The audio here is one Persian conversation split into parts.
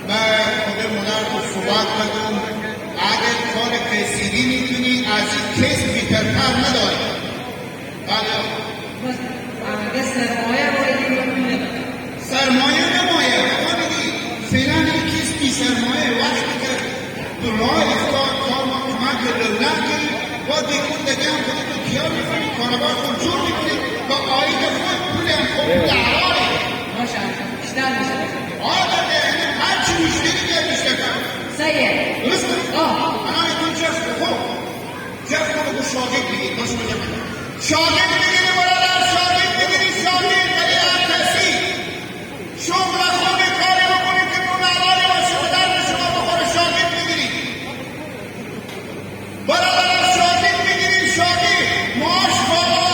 من خود مادر رو صحبت کردم اگر کار کیسیری میتونی از این کیس بیترتر نداری. بس سرمایه باید سرمایه نمایه فعلا این کیس بی سرمایه وقتی که دلار افتاد کار ما کمک دولت کردی با دیکون دیگه هم کنی تو کیا میکنی کاربار خود جور میکنی با آید خود پول هم خود دعواره ماشاءالله بیشتر میشه آده هر چی مشکلی بیاد بیشتر کن سیه درسته؟ انا میتون جفت خوب جفت خوب با شاگرد بگیر باشه بجا بگیر شاگرد بگیری برادر شاگرد بگیری شاگرد ولی هم کسی شغل خوب کاری بکنید که تو نداری باشه و درد شما بخوره شاگرد بگیری برادر شاگرد بگیریم شاگرد معاش بالا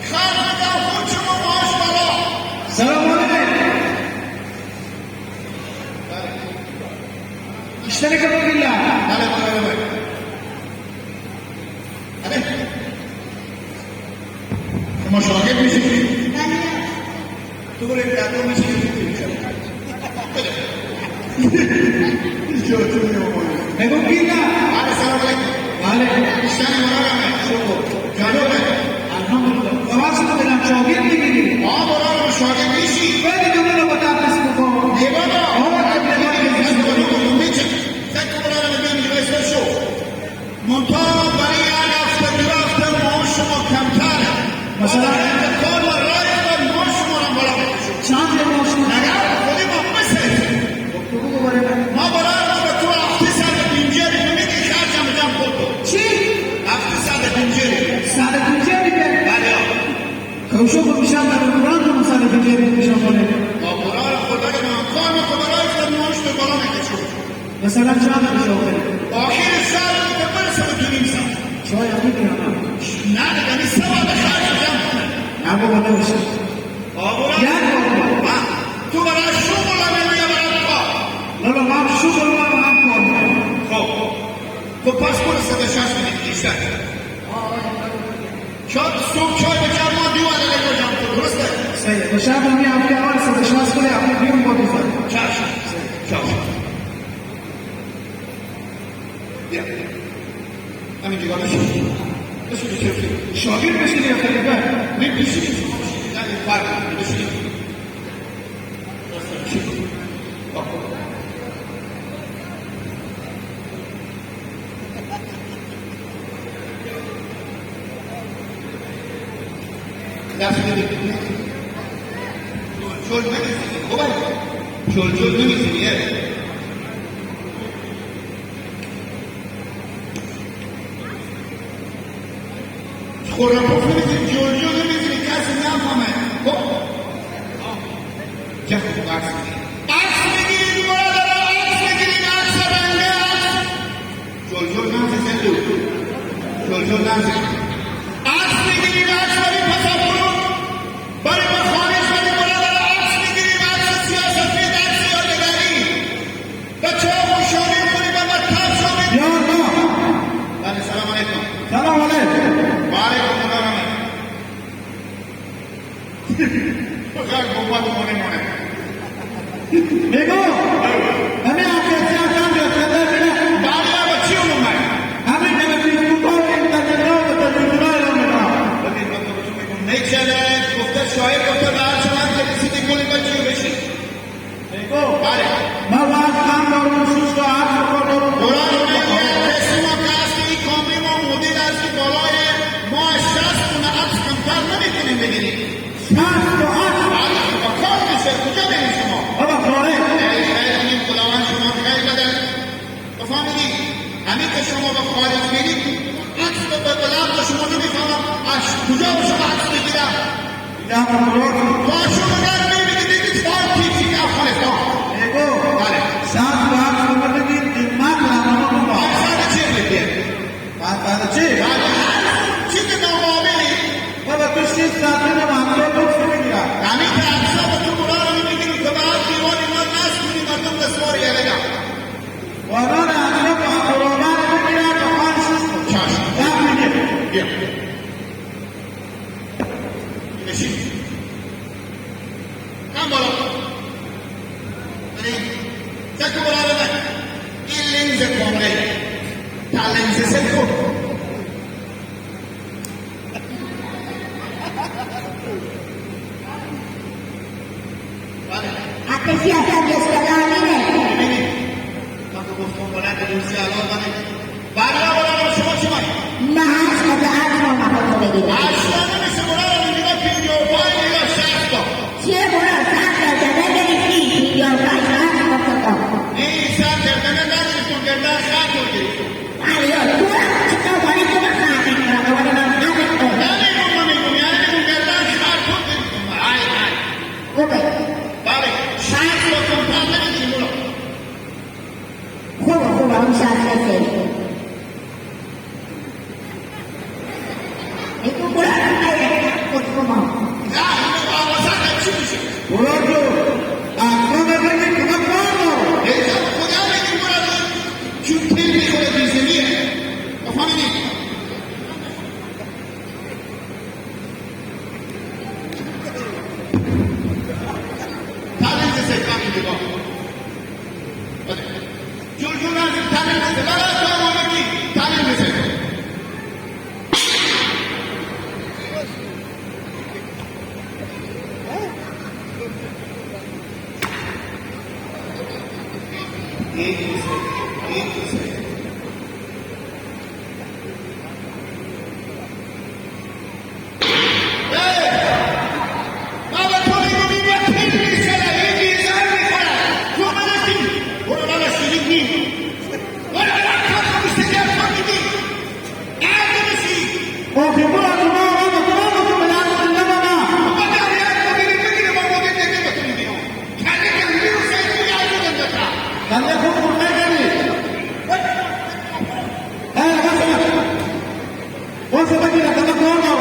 خرج میدم خود شما معاش بالا. سلام علیکم. اشترك بالله. شما شاگرد میشید؟ تو برای دردو میشید بگو بیلا. سلام علیکم. علیکم. بیشتری مرارمه جانوبه الحمدلله. واصل بدم شاگرد میگیری. مرارم شاگرد میشی بعد دوباره با تدریس بکن. منطقه برای یک هفته دو هفته معاش شما کمتره مثلا کار و رای کار معاش شما را بالا بکشید چند معاش نگر خودی ما بسید ما برای ما به تو هفته سر پینجری تو میگی خرجم بدم خود چی؟ هفته سر پینجری سر پینجری بیاری؟ بله کوشو با میشم در قرآن کنم سر پینجری میشم کنه با قرآن خدا که من کار ما خبرای که معاش تو بالا میکشید مثلا چند میشم کنه؟ آخر سال تو برسه به دونیم سال شاید میتونم نه یعنی سوال خرج جمع کنه نه بابا نمیشه تو برای شغل نمیه برای کار نه من شغل هم کنم خب تو پاسپورت 160 میدید بیشتر شاید صبح چای بچار ما دیوانه لگو جمع کن درسته؟ صحیح تو شب می هفته اول 160 کنه اپنی بیرون با دیزن چشم بیا همین جگاه بشید شاگرد بشید یا خلیفه نه بشید نه این فرق بشید جل نمیزنی خوبه جل نمیزنی خورپوف نمیزنی جل نمیزنی کسی نفهمه خب جفت عکس بگیرید برادر عکس بگیرید عکس رنگه عکس جل نمیزنی جل نمیزنی عکس بگیرید عکس برای تصور برای مخانه شدی برادر عکس بگیرید عکس سیاست بید عکس یادگاری بچه ها مشاهده کنید و مطلب شدید یا الله بله سلام علیکم سلام علیکم و علیکم السلام بخیر گوبت مونه بگو همه آفیسی آسان جو صدر بله بله با چی اونو همه تلویزیون کار اینترنت و تلویزیون رو میکنم ببین من تو میگم نیچله گفته شاید گفته به هر چند که رسیدی گلی بچی رو بشید بگو بله ما باید کام دارم شوش و عرض بکنم قرآن میگه کسی ما که هستی این کامری ما مدیر هستی بالای ما 60 خونه عکس کمتر نمیتونیم بگیریم 60 و عرض بله با کار میشه کجا بریم شما بابا کاره خیلی خداوند شما خیلی بده بفهمیدی همین که شما با خارج میرید عکس رو به بلند و شما نمیفهمم کجا با شما عکس بگیرم یا مبروک با شما نرمی بگیدید فال تیپی که افغانستان بگو بله 60 و عرض رو بگیر قیمت رمضان رو با ساده چه بگیر بعد چی؟ بله چی که نامعاملی بابا تو 6 ساعت رو ممنون دوست بگیرم همین که عکسا با تو قرآن رو میگیرید که به هر دیوان ایمان نست کنی مردم دستواری یلگم قرآن اعظم با قرآن رو بگیرم و خواهد شش کن چشم ده میگه بیا بشید Cállense seco. Vale. Atención, cambios que la viene. Ini. Kamu ngomong bola di Rusia lo tadi. Baru bola lo semua semua. Mahas keadaan mau makan begini. Asyik ni sekolah ni juga video boy ni lo siapa? Siapa orang sakit jadi dari sini yang kaya apa-apa. Ini saya kerana itu kerana satu je. Ayo, kurang kita boleh cuma sakit kalau ada orang sakit. Jadi kamu kerana satu je. Ay. Oke. Balik. Satu komponen ini mula. Kurang sakit. Itu kurang kaya takut semua. Dah, itu awasan kecil. Purajo, aku lagi kita kono. Itu kau lagi mula tu. Cuti ni kau di sini. Apa ni? Tadi saya kami juga. Jujur nanti tadi saya lara kau lagi. Tadi saya. Oke, purajo, vamos a belajar. Kalian hukum mereka ni. Wasa bagi nak kena kono.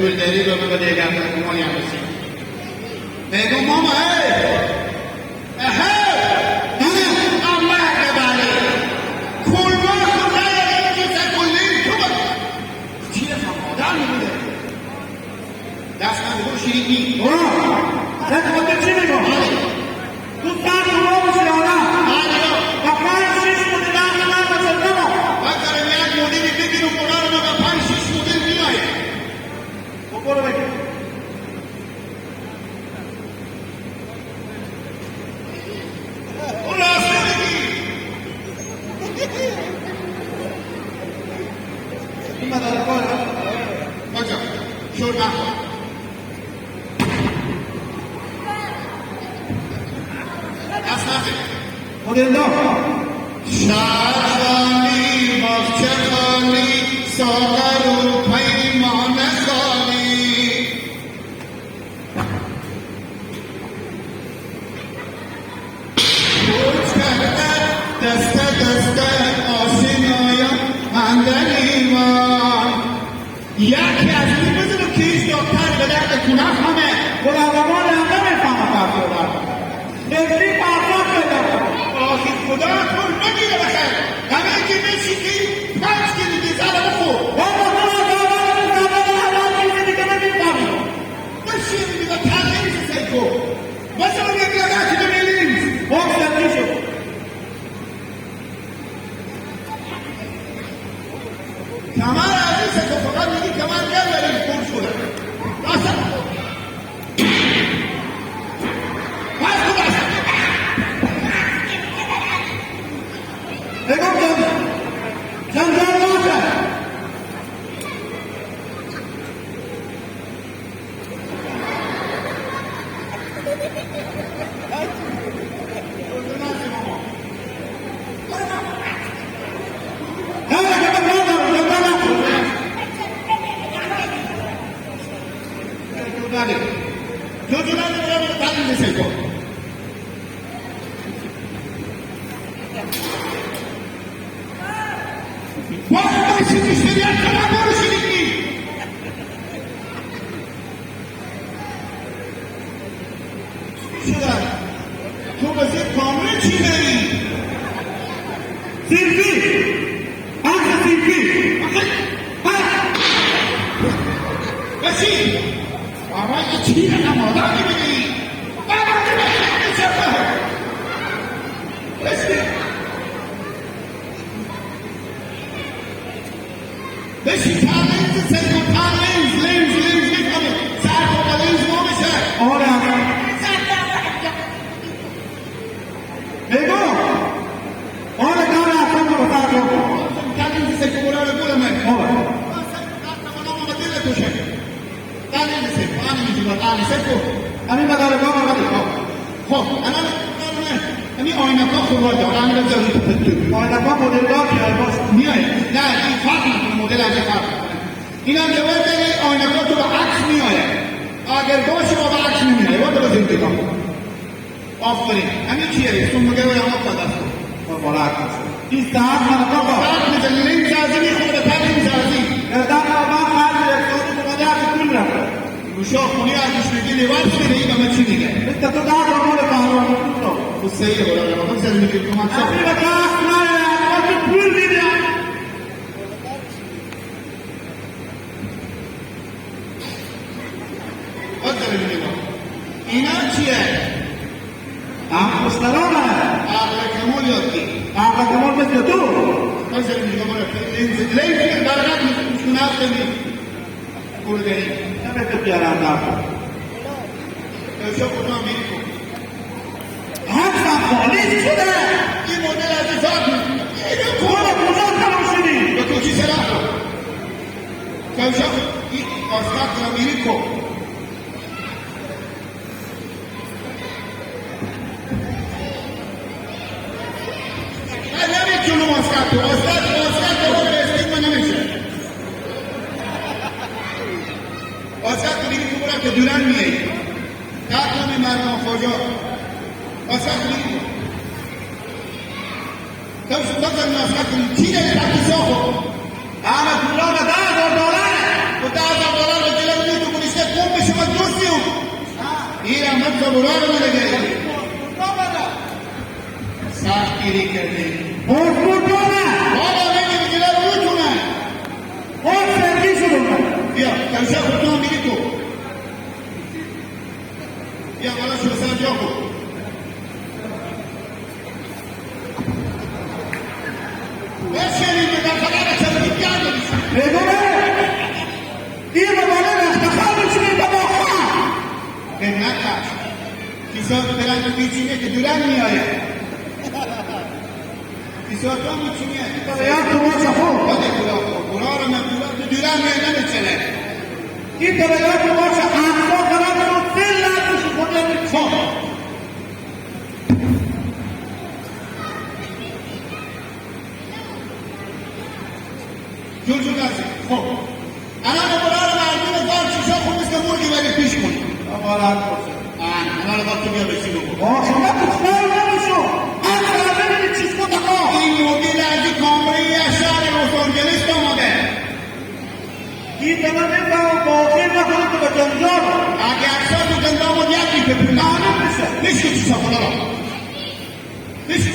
Quel delitto che vedete anche come è così. E con mamma amma che vale. Col vostro dare che sta con lì come ci siamo danno vedere. Da sta usciti. Oh, senti quanto ci dico. Tu stai un uomo si ora. Ma poi si scuderà la cosa. Guarda le mie modini che non parlano da panci su del mio. Okoro bek. Hola, Sergi. Prima dalla cosa. Guarda, giornata. Asate. Modelo. Shashani Bhakshani Sagaru Paimanasani Dasta Dasta Asinaya Mandaliman Yaki Azmi Buzuru Kish Doktar Vedar Kunaf Hame Bola lamone andare fa fatto da. Nel passato آخر خدا کن نگیره بخیر همه که بشیدی 5 کیلو دیزل بخور بشین دیگه تغییر سیکو بسه اون یک لگه که ببینیم کمر عزیزه که فقط میگی کمر گل بریم کور شده راست چی رقم آدم میبینی؟ بابا که بخیلی چپه بشی تا لنز سرکن تا لنز میکنه سرکن با لنز ما بشه آره بگو آره کار اصلا رو بسر کن تا لنز سرکن برای بودم آره همین مدارگاه آمده خب الان همین آینکا خوبا داره همین رو ضروری آینکا مدلگاه که باشه میای نه این فرق میکنه مدل از این فرق میکنه این هم جواب داری آینکا تو با عکس میاره اگر باشه با عکس نمیاره با تو زندگی کن آفرین همین چیه تو مدل رو هم افتاد است مبارک این ساعت من بابا ساعت میزن لین سازی میخوره به پر لین سازی ادام ما خرج اقتصادی تو مدل کل رفته گوشا خونی ازش میگی لیوانس میده این همه چی میگه مثل تو دار رو مورد قهرمان رو خب صحیحه برای ما خب سر میگی تو من امی به کاس نایه پول میده اینا چیه؟ مسترانه عقل کمال یاد کی؟ عقل کمال مثل تو مثل میگه برای لین برقت میشونفته می برده این نمیده بیارم نفت شو کدوم میری کن هم خالی شده این مدل از ازاد می اینو کونه کجا تمام شدی به تو چی سراغ شو این آسفت را میری کن نمیتونم آسفت رو رو به استیگما نمیشه آسفت رو دیگه تو برم که دورن میایی تاکنی مردم خوجا آسفت رو دیگه تب شد بزن آسفت رو چی داری رفتی ساخو اما پولان $10,000 و $10,000 رو جلو میتو کنیشته کن بشه و دوستیو این احمد زبورا رو نگه سخت گیری کرده پاسپورت داره بابا نمیدی جلو میتونه سرگی شده بیا کمشه خودتون میگی تو بیا بالا شو سر جا کن بشنید که در خلال چطوری بیاد بشن بگو این مباله افتخار بچینید با خواهد به نکش کسا برن تو بیچینه که دورن میآید کسا تو میچینه باید تو باشه خوب بده کلا رو من دورن میآید نمیچنه این باید تو باشه احضا قرار شد دل نداشت خودم خب جور نزد خب الان برای مردم دار شیشا خوب مثل مرگی ولی پیش کن مبارک باشه الان با تو بیا بشی بگو شما کشتار نمیشو اصلا ببینید چیز کن دقا این مدل از کامری شهر لس آنجلس آمده این دمه نمیدونم باقی نکنه تو به جنجال اگر اکسا تو جنجال بود یکی به پول معلوم میشه میشه چیشا خدا را میشه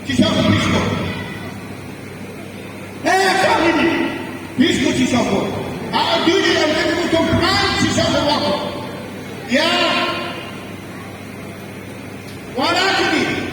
چیشا خود میشه فهمیدی پیش کو چیشا خود دیدی امکن بود تو پنج چیشا خود واقع یا والا کنی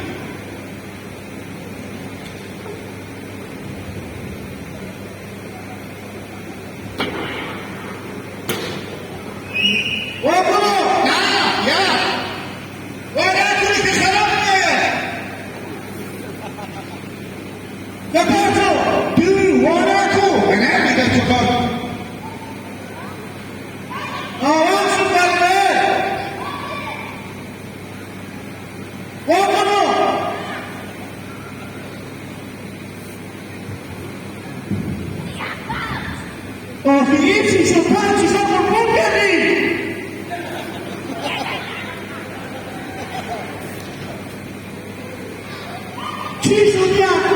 چی شد